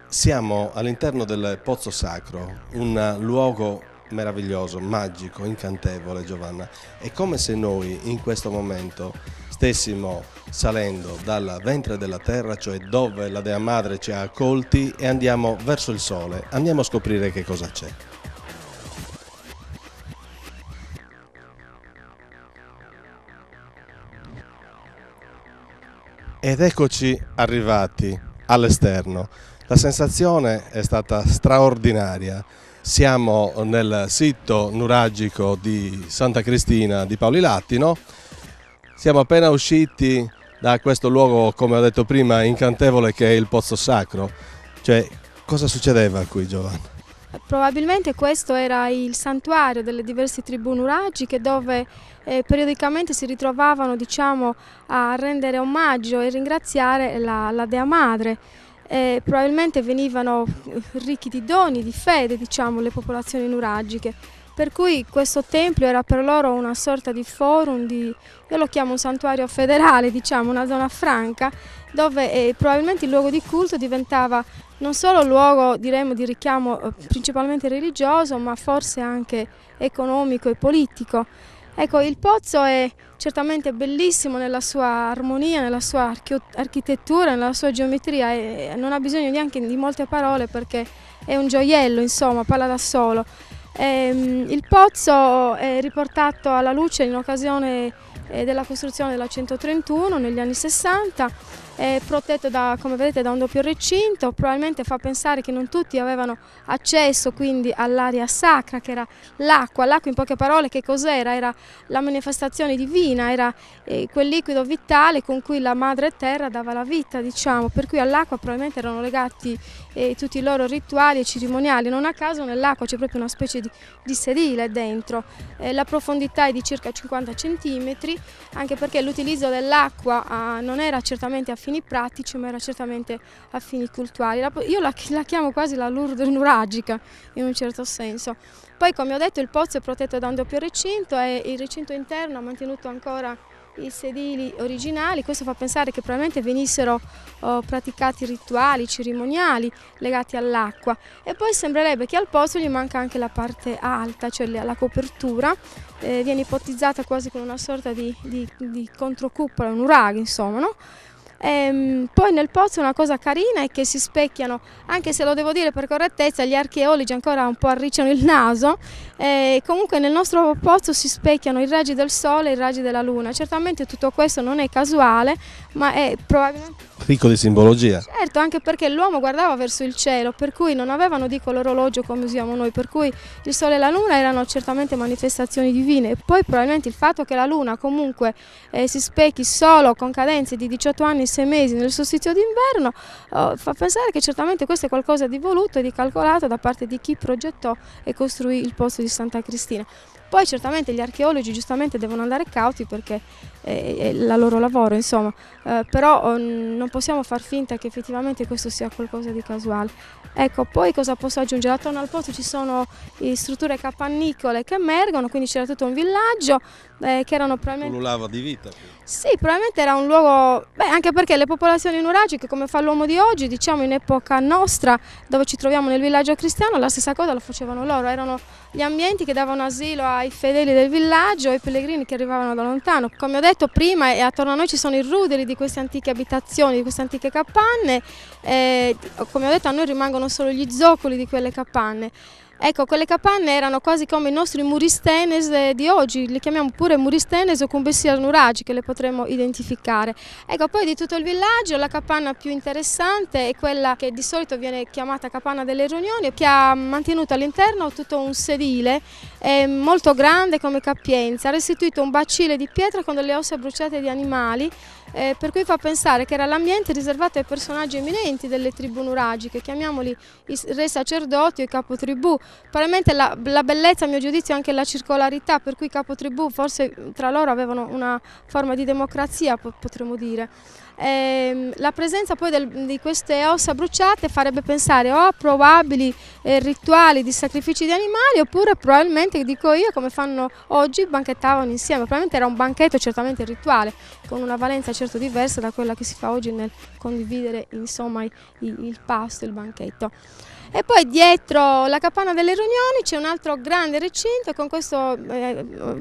Siamo all'interno del Pozzo Sacro, un luogo meraviglioso, magico, incantevole, Giovanna. È come se noi in questo momento stessimo salendo dal ventre della terra, cioè dove la Dea Madre ci ha accolti, e andiamo verso il sole. Andiamo a scoprire che cosa c'è. Ed eccoci arrivati all'esterno. La sensazione è stata straordinaria. Siamo nel sito nuragico di Santa Cristina di Paoli-Lattino. Siamo appena usciti da questo luogo, come ho detto prima, incantevole, che è il Pozzo Sacro. Cioè, cosa succedeva qui, Giovanna? Probabilmente questo era il santuario delle diverse tribù nuragiche, dove periodicamente si ritrovavano, diciamo, a rendere omaggio e ringraziare la Dea Madre. Probabilmente venivano ricchi di doni, di fede, diciamo, le popolazioni nuragiche, per cui questo tempio era per loro una sorta di forum, io lo chiamo un santuario federale, diciamo, una zona franca, dove probabilmente il luogo di culto diventava non solo luogo, diremmo, di richiamo principalmente religioso, ma forse anche economico e politico. Ecco, il pozzo è certamente bellissimo nella sua armonia, nella sua architettura, nella sua geometria, e non ha bisogno neanche di molte parole perché è un gioiello, insomma, parla da solo. Il pozzo è riportato alla luce in occasione della costruzione della 131 negli anni 60, è protetto come vedete da un doppio recinto. Probabilmente fa pensare che non tutti avevano accesso quindi all'area sacra, che era l'acqua. L'acqua, in poche parole, che cos'era? Era la manifestazione divina, era quel liquido vitale con cui la madre terra dava la vita, diciamo, per cui all'acqua probabilmente erano legati tutti i loro rituali e cerimoniali. Non a caso nell'acqua c'è proprio una specie di sedile dentro. La profondità è di circa 50 cm, anche perché l'utilizzo dell'acqua non era certamente a fini pratici, ma era certamente a fini cultuali. Io la chiamo quasi la Lourdes nuragica, in un certo senso. Poi, come ho detto, il pozzo è protetto da un doppio recinto e il recinto interno ha mantenuto ancora i sedili originali. Questo fa pensare che probabilmente venissero praticati rituali, cerimoniali legati all'acqua. E poi sembrerebbe che al pozzo gli manca anche la parte alta, cioè la copertura, viene ipotizzata quasi con una sorta di controcupola, un nuraghe, insomma, no? Poi nel pozzo una cosa carina è che si specchiano, anche se lo devo dire per correttezza, gli archeologi ancora un po' arricciano il naso, comunque nel nostro pozzo si specchiano i raggi del sole e i raggi della luna. Certamente tutto questo non è casuale, ma è probabilmente ricco di simbologia. Certo, anche perché l'uomo guardava verso il cielo, per cui non avevano, dico, l'orologio come usiamo noi, per cui il sole e la luna erano certamente manifestazioni divine. E poi probabilmente il fatto che la luna comunque si specchi solo con cadenze di 18 anni e 6 mesi nel solstizio d'inverno fa pensare che certamente questo è qualcosa di voluto e di calcolato da parte di chi progettò e costruì il posto di Santa Cristina. Poi certamente gli archeologi giustamente devono andare cauti perché è il loro lavoro, insomma, però non possiamo far finta che effettivamente questo sia qualcosa di casuale. Ecco, poi cosa posso aggiungere? Attorno al posto ci sono strutture capannicole che emergono, quindi c'era tutto un villaggio che erano probabilmente... Pullulava di vita. Sì, probabilmente era un luogo, anche perché le popolazioni nuragiche, come fa l'uomo di oggi, diciamo in epoca nostra, dove ci troviamo nel villaggio cristiano, la stessa cosa lo facevano loro, erano gli ambienti che davano asilo ai fedeli del villaggio e ai pellegrini che arrivavano da lontano. Come ho detto prima, attorno a noi ci sono i ruderi di queste antiche abitazioni, di queste antiche capanne, come ho detto a noi rimangono solo gli zoccoli di quelle capanne. Ecco, quelle capanne erano quasi come i nostri muristenes di oggi, li chiamiamo pure muristenes o cumbessier nuragiche, le potremmo identificare. Ecco, poi di tutto il villaggio la capanna più interessante è quella che di solito viene chiamata capanna delle riunioni, che ha mantenuto all'interno tutto un sedile molto grande come capienza, ha restituito un bacile di pietra con delle ossa bruciate di animali, per cui fa pensare che era l'ambiente riservato ai personaggi eminenti delle tribù nuragiche, chiamiamoli i re sacerdoti o i capotribù. Probabilmente la bellezza, a mio giudizio, è anche la circolarità, per cui i capotribù forse tra loro avevano una forma di democrazia, potremmo dire. La presenza poi di queste ossa bruciate farebbe pensare o a probabili rituali di sacrifici di animali, oppure probabilmente, dico io, come fanno oggi, banchettavano insieme. Probabilmente era un banchetto certamente rituale, con una valenza certo diversa da quella che si fa oggi nel condividere, insomma, il pasto, il banchetto. E poi dietro la capanna delle riunioni c'è un altro grande recinto, e con questo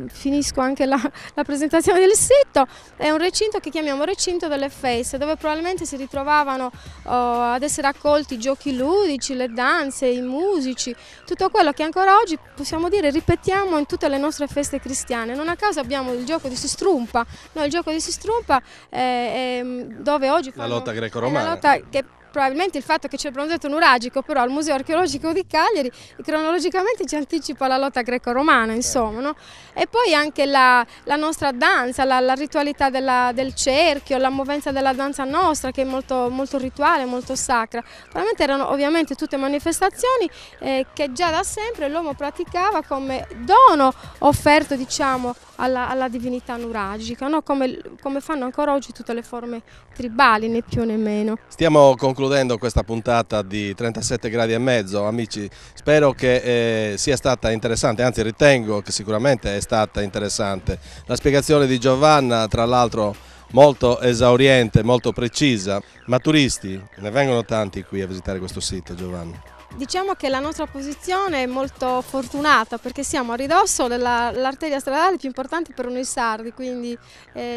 finisco anche la presentazione del sito. È un recinto che chiamiamo recinto delle feste, dove probabilmente si ritrovavano ad essere accolti i giochi ludici, le danze, i musici, tutto quello che ancora oggi possiamo dire ripetiamo in tutte le nostre feste cristiane. Non a caso abbiamo il gioco di si strumpa, no, il gioco di si strumpa dove oggi fanno la lotta greco-romana. La lotta che probabilmente il fatto che c'è il bronzetto nuragico però al Museo Archeologico di Cagliari cronologicamente ci anticipa la lotta greco-romana, insomma, no? E poi anche la nostra danza, la ritualità del cerchio, la movenza della danza nostra che è molto, molto rituale, molto sacra. Probabilmente erano ovviamente tutte manifestazioni che già da sempre l'uomo praticava come dono offerto, diciamo, alla divinità nuragica, no? Come fanno ancora oggi tutte le forme tribali, né più né meno. Stiamo concludendo questa puntata di 37 gradi e mezzo, amici. Spero che sia stata interessante, anzi ritengo che sicuramente è stata interessante. La spiegazione di Giovanna, tra l'altro molto esauriente, molto precisa. Ma turisti, ne vengono tanti qui a visitare questo sito, Giovanna? Diciamo che la nostra posizione è molto fortunata perché siamo a ridosso dell'arteria stradale più importante per noi sardi, quindi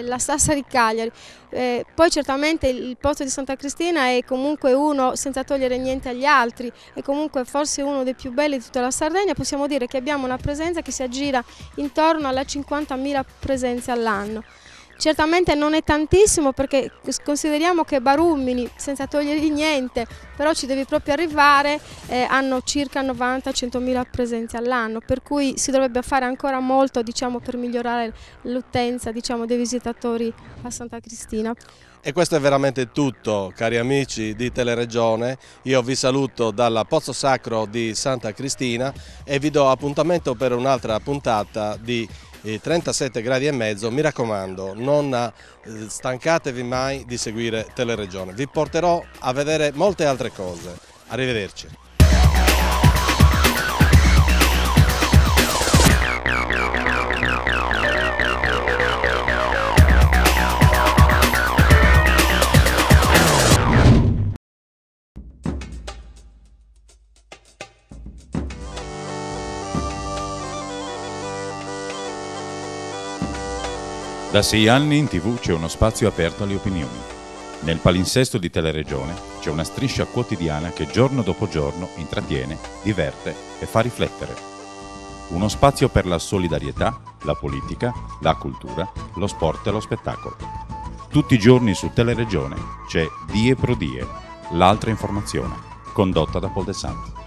la Sassari Cagliari. Poi certamente il posto di Santa Cristina è comunque uno, senza togliere niente agli altri, è comunque forse uno dei più belli di tutta la Sardegna. Possiamo dire che abbiamo una presenza che si aggira intorno alle 50.000 presenze all'anno. Certamente non è tantissimo perché consideriamo che Barumini, senza togliergli niente, però ci devi proprio arrivare, hanno circa 90-100.000 presenze all'anno, per cui si dovrebbe fare ancora molto, diciamo, per migliorare l'utenza, diciamo, dei visitatori a Santa Cristina. E questo è veramente tutto, cari amici di Teleregione. Io vi saluto dal Pozzo Sacro di Santa Cristina e vi do appuntamento per un'altra puntata di 37 gradi e mezzo. Mi raccomando, non stancatevi mai di seguire Teleregione. Vi porterò a vedere molte altre cose. Arrivederci. Da 6 anni in TV c'è uno spazio aperto alle opinioni. Nel palinsesto di Teleregione c'è una striscia quotidiana che giorno dopo giorno intrattiene, diverte e fa riflettere. Uno spazio per la solidarietà, la politica, la cultura, lo sport e lo spettacolo. Tutti i giorni su Teleregione c'è Die pro Die, l'altra informazione, condotta da Paul De Santi.